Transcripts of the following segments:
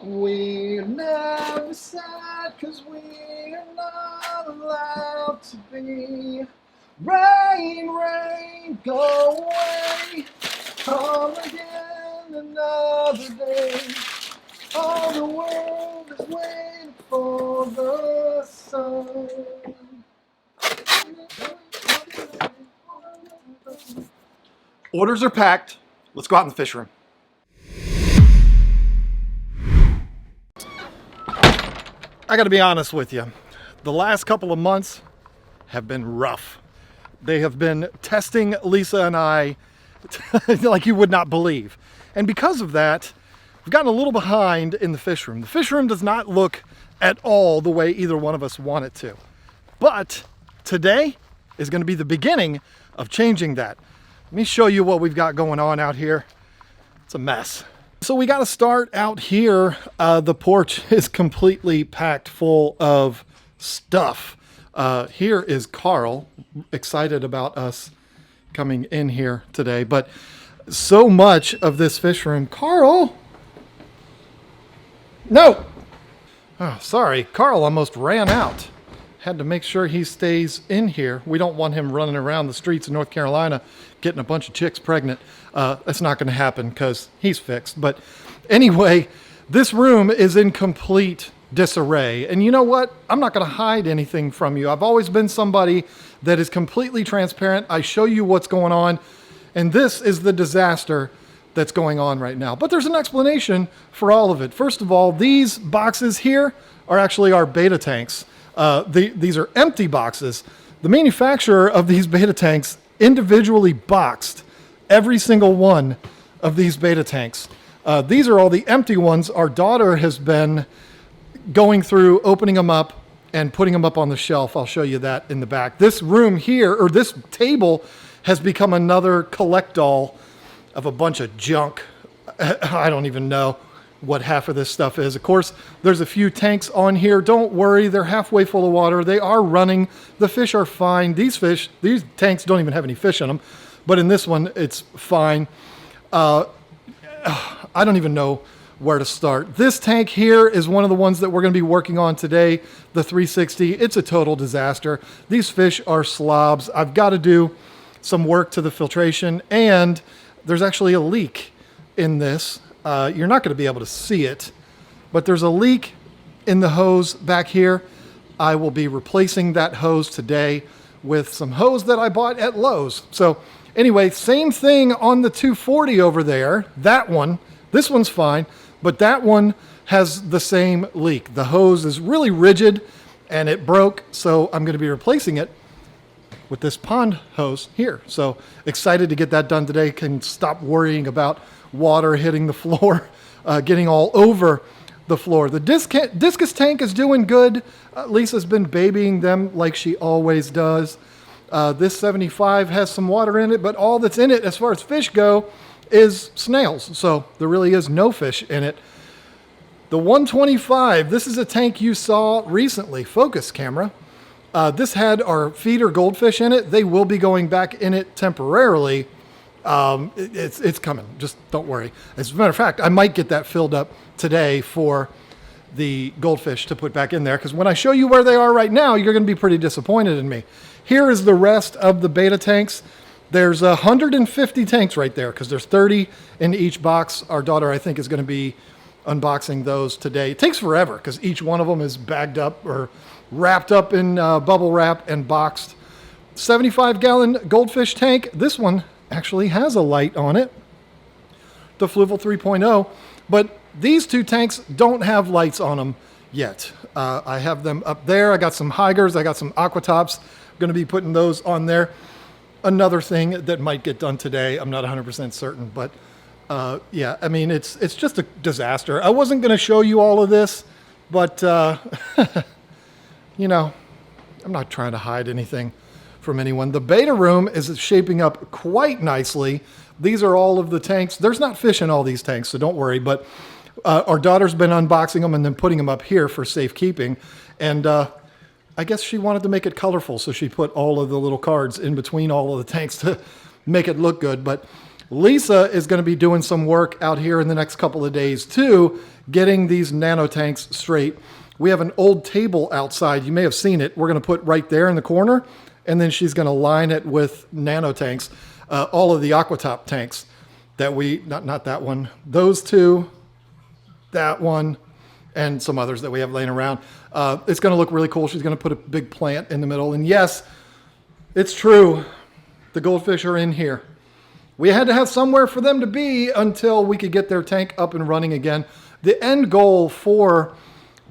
We're never sad 'cause we're not allowed to be. Rain, rain, go away. Come again another day. All the world is waiting for the sun. Orders are packed. Let's go out in the fish room. I gotta be honest with you. The last couple of months have been rough. They have been testing Lisa and I like you would not believe. And because of that, we've gotten a little behind in the fish room. The fish room does not look at all the way either one of us want it to. But today is gonna be the beginning of changing that. Let me show you what we've got going on out here. It's a mess. So we got to start out here. The porch is completely packed full of stuff. Here is Carl, excited about us coming in here today. But so much of this fish room. Carl! No! Oh, sorry, Carl almost ran out. Had to make sure he stays in here. We don't want him running around the streets of North Carolina getting a bunch of chicks pregnant. That's not going to happen because he's fixed. But anyway, this room is in complete disarray. And you know what? I'm not going to hide anything from you. I've always been somebody that is completely transparent. I show you what's going on. And this is the disaster that's going on right now. But there's an explanation for all of it. First of all, these boxes here are actually our beta tanks. These are empty boxes. The manufacturer of these beta tanks individually boxed every single one of these beta tanks. These are all the empty ones. Our daughter has been going through, opening them up and putting them up on the shelf. I'll show you that in the back. This room here, or this table, has become another collect-all of a bunch of junk. I don't even know what half of this stuff is. Of course, there's a few tanks on here. Don't worry, they're halfway full of water. They are running. The fish are fine. These tanks don't even have any fish in them. But in this one, it's fine. I don't even know where to start. This tank here is one of the ones that we're going to be working on today, the 360. It's a total disaster. These fish are slobs. I've got to do some work to the filtration, and there's actually a leak in this. You're not going to be able to see it, but there's a leak in the hose back here. I will be replacing that hose today with some hose that I bought at Lowe's. So anyway, same thing on the 240 over there. That one, this one's fine, but that one has the same leak. The hose is really rigid and it broke, so I'm going to be replacing it with this pond hose here. So excited to get that done today. Can stop worrying about water hitting the floor, getting all over the floor. The discus tank is doing good. Lisa's been babying them like she always does. This 75 has some water in it, but all that's in it as far as fish go is snails. So there really is no fish in it. The 125, this is a tank you saw recently, focus camera. This had our feeder goldfish in it. They will be going back in it temporarily. It's coming. Just don't worry. As a matter of fact, I might get that filled up today for the goldfish to put back in there, because when I show you where they are right now, you're going to be pretty disappointed in me. Here is the rest of the beta tanks. There's 150 tanks right there because there's 30 in each box. Our daughter, I think, is going to be unboxing those today. It takes forever because each one of them is bagged up or wrapped up in bubble wrap and boxed. 75-gallon goldfish tank. This one actually has a light on it, the Fluval 3.0, but these two tanks don't have lights on them yet. I have them up there. I got some Hygers, I got some Aquatops. I'm going to be putting those on there. Another thing that might get done today, I'm not 100% certain, but yeah, I mean, it's just a disaster. I wasn't going to show you all of this, but you know, I'm not trying to hide anything from anyone. The beta room is shaping up quite nicely. These are all of the tanks. There's not fish in all these tanks, so don't worry. But our daughter's been unboxing them and then putting them up here for safekeeping. And I guess she wanted to make it colorful, so she put all of the little cards in between all of the tanks to make it look good. But Lisa is going to be doing some work out here in the next couple of days too, getting these nano tanks straight. We have an old table outside. You may have seen it. We're going to put right there in the corner, and then she's going to line it with nano tanks, all of the Aquatop tanks that we, not that one, those two, that one, and some others that we have laying around. It's going to look really cool. She's going to put a big plant in the middle. And yes, it's true. The goldfish are in here. We had to have somewhere for them to be until we could get their tank up and running again. The end goal for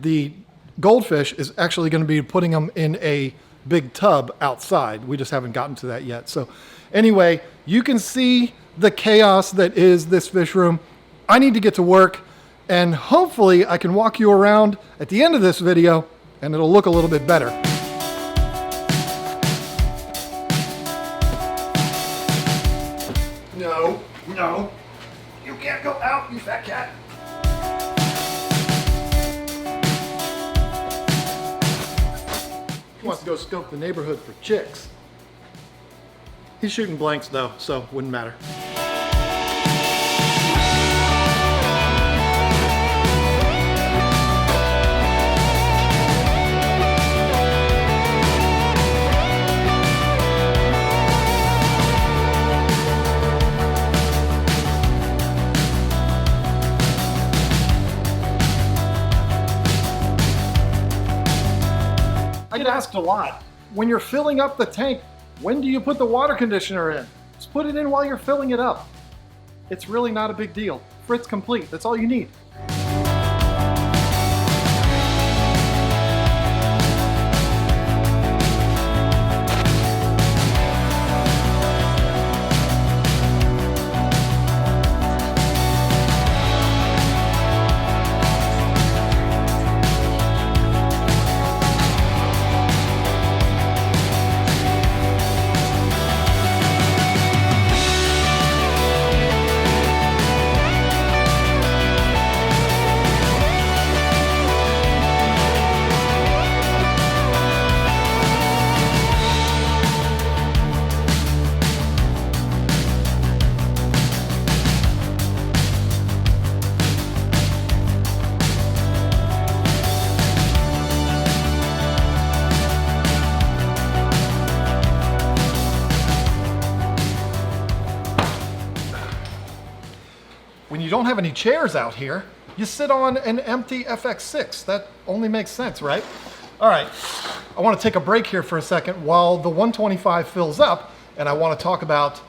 the goldfish is actually going to be putting them in a big tub outside. We just haven't gotten to that yet. So anyway, you can see the chaos that is this fish room. I need to get to work. And hopefully I can walk you around at the end of this video and it'll look a little bit better. No, no, you can't go out, you fat cat. He wants to go scope the neighborhood for chicks. He's shooting blanks though, so wouldn't matter. I get asked a lot, when you're filling up the tank, when do you put the water conditioner in? Just put it in while you're filling it up. It's really not a big deal. Fritz complete, that's all you need. When you don't have any chairs out here, you sit on an empty FX6. That only makes sense, right? All right, I want to take a break here for a second while the 125 fills up, and I want to talk about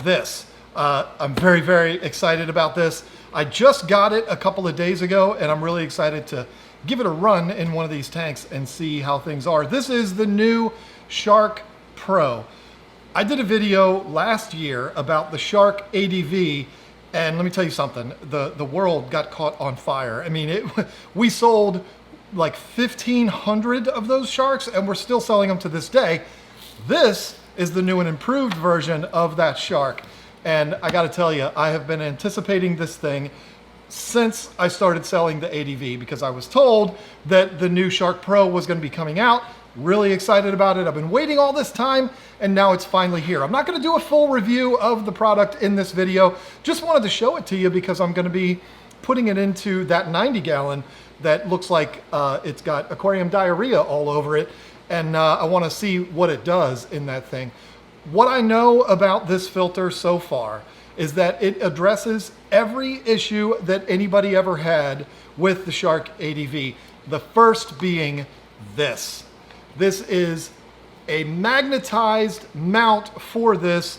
this. I'm very, very excited about this. I just got it a couple of days ago, and I'm really excited to give it a run in one of these tanks and see how things are. This is the new Shark Pro. I did a video last year about the Shark ADV, and let me tell you something, the world got caught on fire. I mean, we sold like 1,500 of those sharks, and we're still selling them to this day. This is the new and improved version of that shark. And I gotta tell you, I have been anticipating this thing since I started selling the ADV, because I was told that the new Shark Pro was gonna be coming out. Really excited about it. I've been waiting all this time, and now it's finally here. I'm not gonna do a full review of the product in this video. Just wanted to show it to you because I'm gonna be putting it into that 90 gallon that looks like it's got aquarium diarrhea all over it. And I wanna see what it does in that thing. What I know about this filter so far is that it addresses every issue that anybody ever had with the Shark ADV. The first being this. This is a magnetized mount for this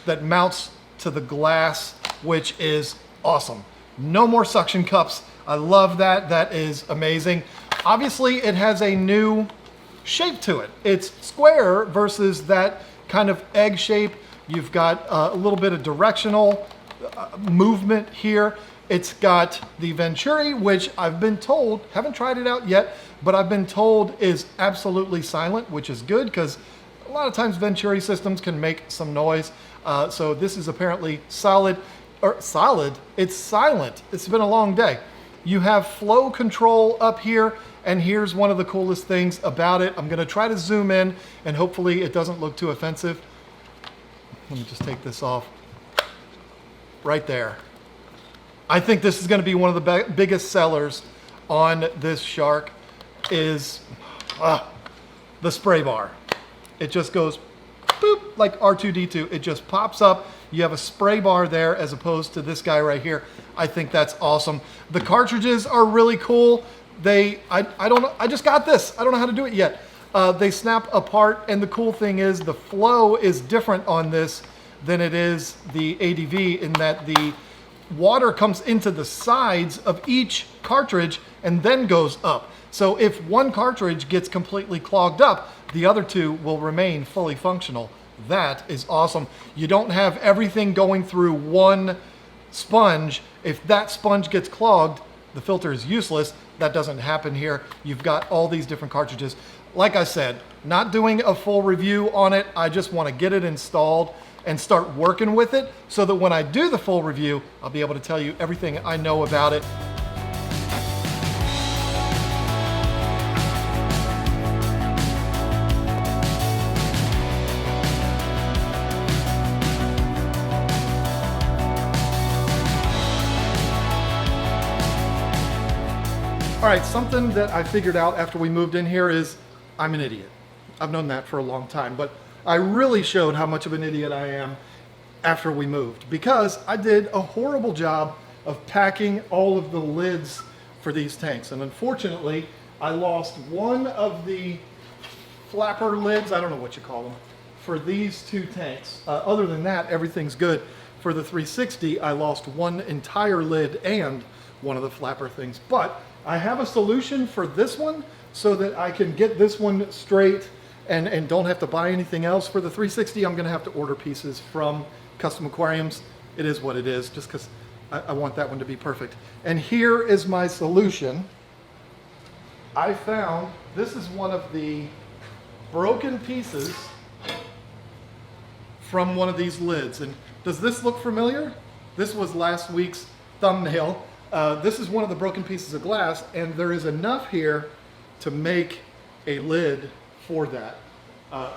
that mounts to the glass, which is awesome. No more suction cups. I love that. That is amazing. Obviously, it has a new shape to it. It's square versus that kind of egg shape. You've got a little bit of directional movement here. It's got the Venturi, which I've been told, haven't tried it out yet, but I've been told is absolutely silent, which is good because a lot of times Venturi systems can make some noise. So this is apparently solid, or solid, it's silent. It's been a long day. You have flow control up here, and here's one of the coolest things about it. I'm gonna try to zoom in and hopefully it doesn't look too offensive. Let me just take this off. right there. I think this is going to be one of the biggest sellers on this shark is the spray bar. It just goes boop, like R2-D2. It just pops up. You have a spray bar there as opposed to this guy right here. I think that's awesome. The cartridges are really cool. I don't know, I just got this. I don't know how to do it yet. They snap apart, and the cool thing is the flow is different on this than it is the ADV, in that the water comes into the sides of each cartridge and then goes up. So if one cartridge gets completely clogged up, the other two will remain fully functional. That is awesome. You don't have everything going through one sponge. If that sponge gets clogged, the filter is useless. That doesn't happen here. You've got all these different cartridges. Like I said, not doing a full review on it. I just want to get it installed and start working with it so that when I do the full review, I'll be able to tell you everything I know about it. All right, something that I figured out after we moved in here is I'm an idiot. I've known that for a long time, but I really showed how much of an idiot I am after we moved, because I did a horrible job of packing all of the lids for these tanks. And unfortunately, I lost one of the flapper lids, I don't know what you call them, for these two tanks. Other than that, everything's good. For the 360, I lost one entire lid and one of the flapper things. But I have a solution for this one so that I can get this one straight and don't have to buy anything else. For the 360, I'm gonna have to order pieces from Custom Aquariums. It is what it is, just because I want that one to be perfect. And here is my solution. I found, this is one of the broken pieces from one of these lids. And does this look familiar? This was last week's thumbnail. This is one of the broken pieces of glass, and there is enough here to make a lid for that.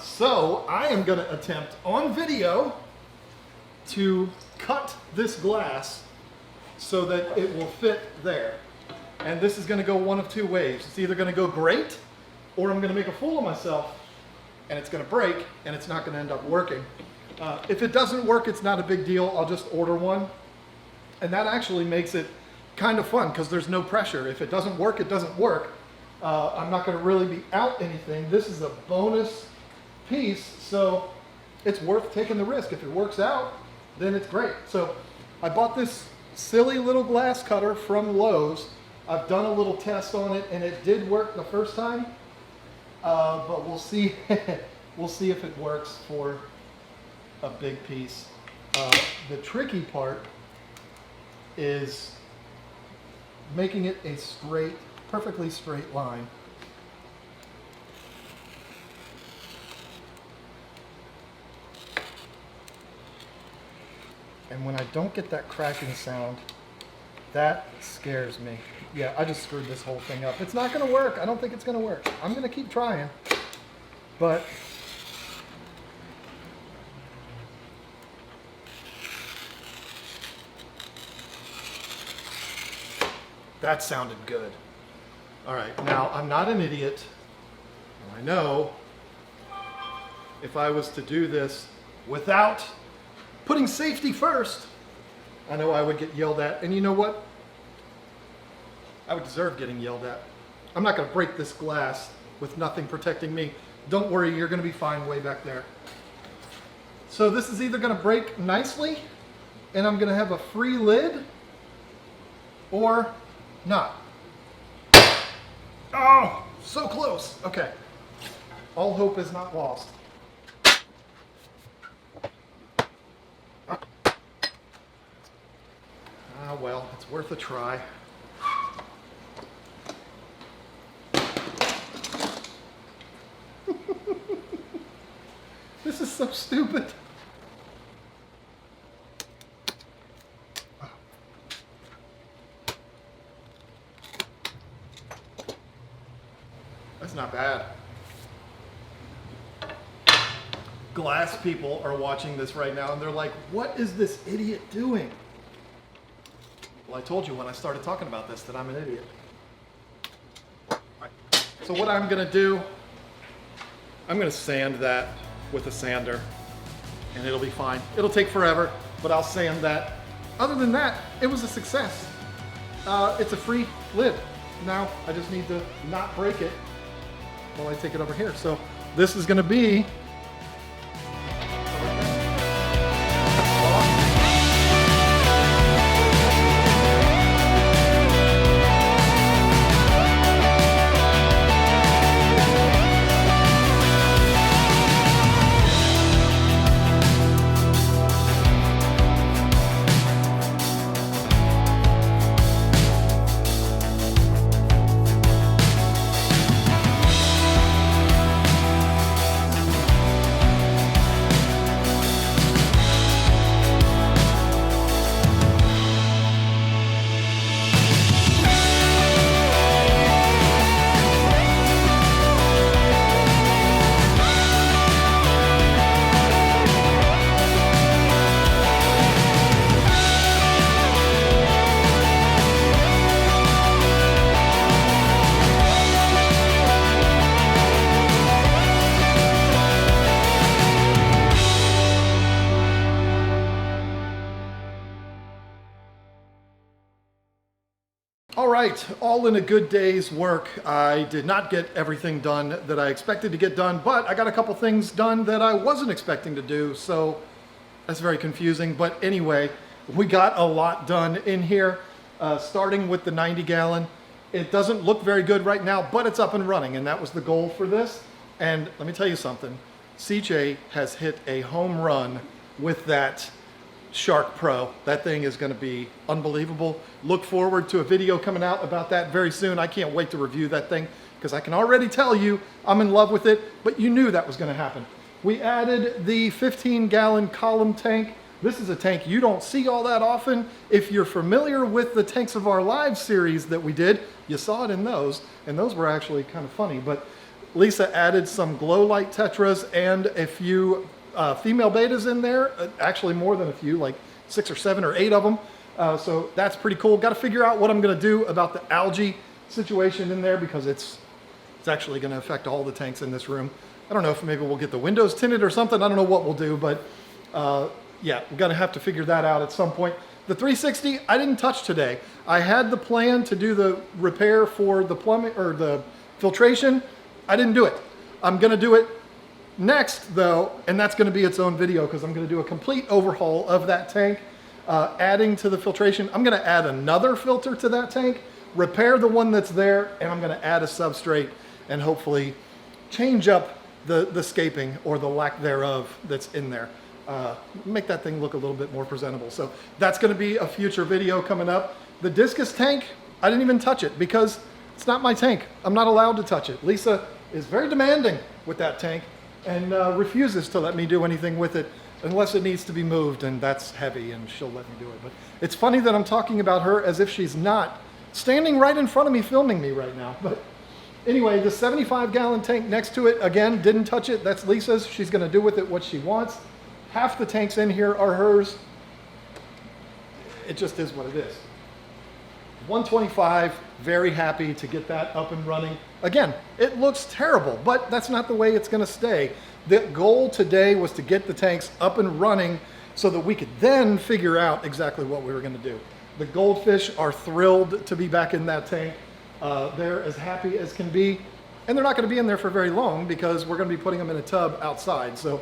So I am going to attempt on video to cut this glass so that it will fit there. And this is going to go one of two ways. It's either going to go great, or I'm going to make a fool of myself and it's going to break and it's not going to end up working. If it doesn't work, it's not a big deal. I'll just order one. And that actually makes it kind of fun because there's no pressure. If it doesn't work, it doesn't work. I'm not going to really be out anything. This is a bonus piece, so it's worth taking the risk. If it works out, then it's great. So I bought this silly little glass cutter from Lowe's. I've done a little test on it, and it did work the first time, but we'll see. We'll see if it works for a big piece. The tricky part is making it a straight, perfectly straight line. And when I don't get that cracking sound, that scares me. Yeah, I just screwed this whole thing up. It's not going to work. I don't think it's going to work. I'm going to keep trying. But that sounded good. All right, now I'm not an idiot. I know if I was to do this without putting safety first, I know I would get yelled at. And you know what? I would deserve getting yelled at. I'm not going to break this glass with nothing protecting me. Don't worry, you're going to be fine way back there. So this is either going to break nicely and I'm going to have a free lid, or not. Oh, so close. Okay. All hope is not lost. Ah, well, it's worth a try. This is so stupid. That's not bad. Glass people are watching this right now and they're like, what is this idiot doing? Well, I told you when I started talking about this that I'm an idiot. All right. So what I'm gonna do, I'm gonna sand that with a sander and it'll be fine. It'll take forever, but I'll sand that. Other than that, it was a success. It's a free lid. Now I just need to not break it while I take it over here. So this is gonna be all right, all in a good day's work. I did not get everything done that I expected to get done, but I got a couple things done that I wasn't expecting to do, so that's very confusing. But anyway, we got a lot done in here, starting with the 90-gallon. It doesn't look very good right now, but it's up and running, and that was the goal for this. And let me tell you something, CJ has hit a home run with that Shark Pro. That thing is going to be unbelievable. Look forward to a video coming out about that very soon. I can't wait to review that thing because I can already tell you I'm in love with it, but you knew that was going to happen. We added the 15-gallon column tank. This is a tank you don't see all that often. If you're familiar with the Tanks of Our Lives series that we did, you saw it in those, and those were actually kind of funny. But Lisa added some glow light tetras and a few female betas in there, actually more than a few, like 6 or 7 or 8 of them. So that's pretty cool. Got to figure out what I'm going to do about the algae situation in there because it's actually going to affect all the tanks in this room. I don't know if maybe we'll get the windows tinted or something. I don't know what we'll do, but yeah, we're going to have to figure that out at some point. The 360, I didn't touch today. I had the plan to do the repair for the plumbing or the filtration. I didn't do it. I'm going to do it next though, and that's going to be its own video because I'm going to do a complete overhaul of that tank, adding to the filtration. I'm going to add another filter to that tank, repair the one that's there, and I'm going to add a substrate and hopefully change up the scaping or the lack thereof that's in there. Make that thing look a little bit more presentable. So that's going to be a future video coming up. The discus tank, I didn't even touch it because it's not my tank. I'm not allowed to touch it. Lisa is very demanding with that tank and refuses to let me do anything with it unless it needs to be moved, and that's heavy and she'll let me do it. But it's funny that I'm talking about her as if she's not standing right in front of me filming me right now. But anyway, the 75-gallon tank next to it, again, didn't touch it. That's Lisa's. She's going to do with it what she wants. Half the tanks in here are hers. It just is what it is. 125, very happy to get that up and running. Again, it looks terrible, but that's not the way it's going to stay. The goal today was to get the tanks up and running so that we could then figure out exactly what we were going to do. The goldfish are thrilled to be back in that tank. They're as happy as can be, and they're not going to be in there for very long because we're going to be putting them in a tub outside. So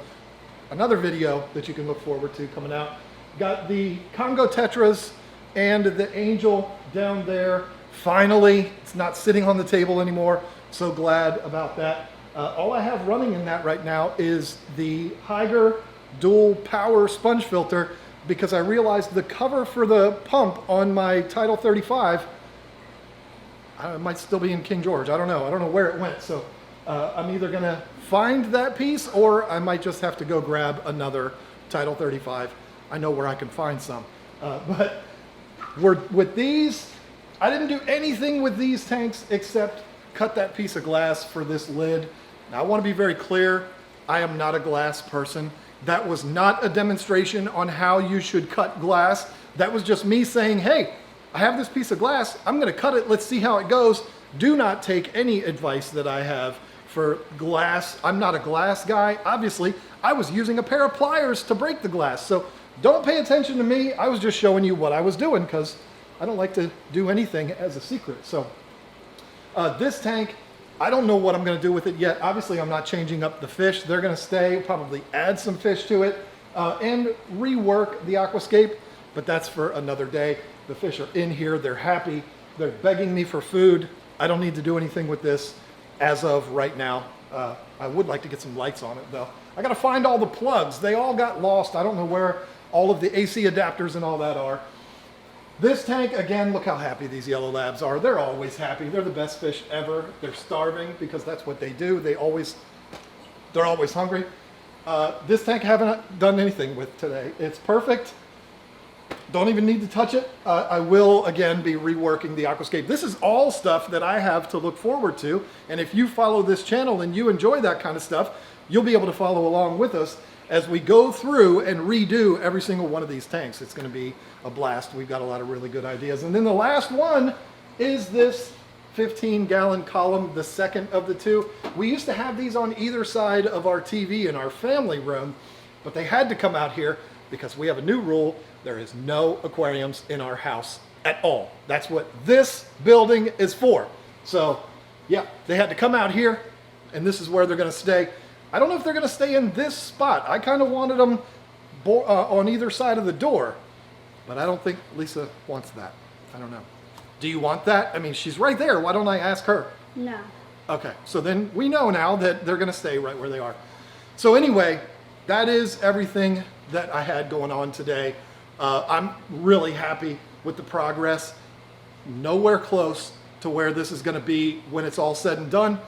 another video that you can look forward to coming out. Got the Congo Tetras and the Angel down there. Finally, it's not sitting on the table anymore. So glad about that. All I have running in that right now is the Hygger dual power sponge filter because I realized the cover for the pump on my Title 35 it might still be in King George. I don't know. I don't know where it went. So I'm either going to find that piece or I might just have to go grab another Title 35. I know where I can find some. But with these, I didn't do anything with these tanks except cut that piece of glass for this lid. Now I want to be very clear. I am not a glass person. That was not a demonstration on how you should cut glass. That was just me saying, hey, I have this piece of glass, I'm gonna cut it, let's see how it goes. Do not take any advice that I have for glass. I'm not a glass guy. Obviously, I was using a pair of pliers to break the glass. So don't pay attention to me. I was just showing you what I was doing because I don't like to do anything as a secret. So this tank, I don't know what I'm gonna do with it yet. Obviously, I'm not changing up the fish. They're gonna stay, probably add some fish to it and rework the aquascape, but that's for another day. The fish are in here, they're happy. They're begging me for food. I don't need to do anything with this as of right now. I would like to get some lights on it though. I gotta find all the plugs. They all got lost. I don't know where all of the AC adapters and all that are. This tank, again, look how happy these yellow labs are. They're always happy. They're the best fish ever. They're starving because that's what they do. They're always hungry. This tank I haven't done anything with today. It's perfect. Don't even need to touch it. I will, again, be reworking the aquascape. This is all stuff that I have to look forward to. And if you follow this channel and you enjoy that kind of stuff, you'll be able to follow along with us as we go through and redo every single one of these tanks. It's going to be a blast. We've got a lot of really good ideas. And then the last one is this 15-gallon column, the second of the two. We used to have these on either side of our TV in our family room, but they had to come out here because we have a new rule. There is no aquariums in our house at all. That's what this building is for. So yeah, they had to come out here, and this is where they're going to stay. I don't know if they're going to stay in this spot. I kind of wanted them on either side of the door, but I don't think Lisa wants that. I don't know. Do you want that? I mean, she's right there. Why don't I ask her? No. Okay, so then we know now that they're going to stay right where they are. So anyway, that is everything that I had going on today. I'm really happy with the progress. Nowhere close to where this is going to be when it's all said and done.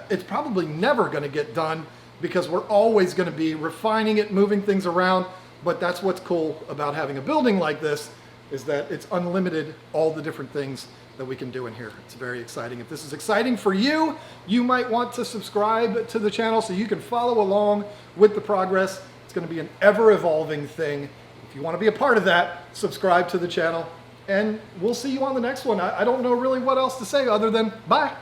It's probably never going to get done because we're always going to be refining it, moving things around. But that's what's cool about having a building like this, is that it's unlimited, all the different things that we can do in here. It's very exciting. If this is exciting for you, you might want to subscribe to the channel so you can follow along with the progress. It's going to be an ever-evolving thing. If you want to be a part of that, subscribe to the channel, and we'll see you on the next one. I don't know really what else to say other than bye.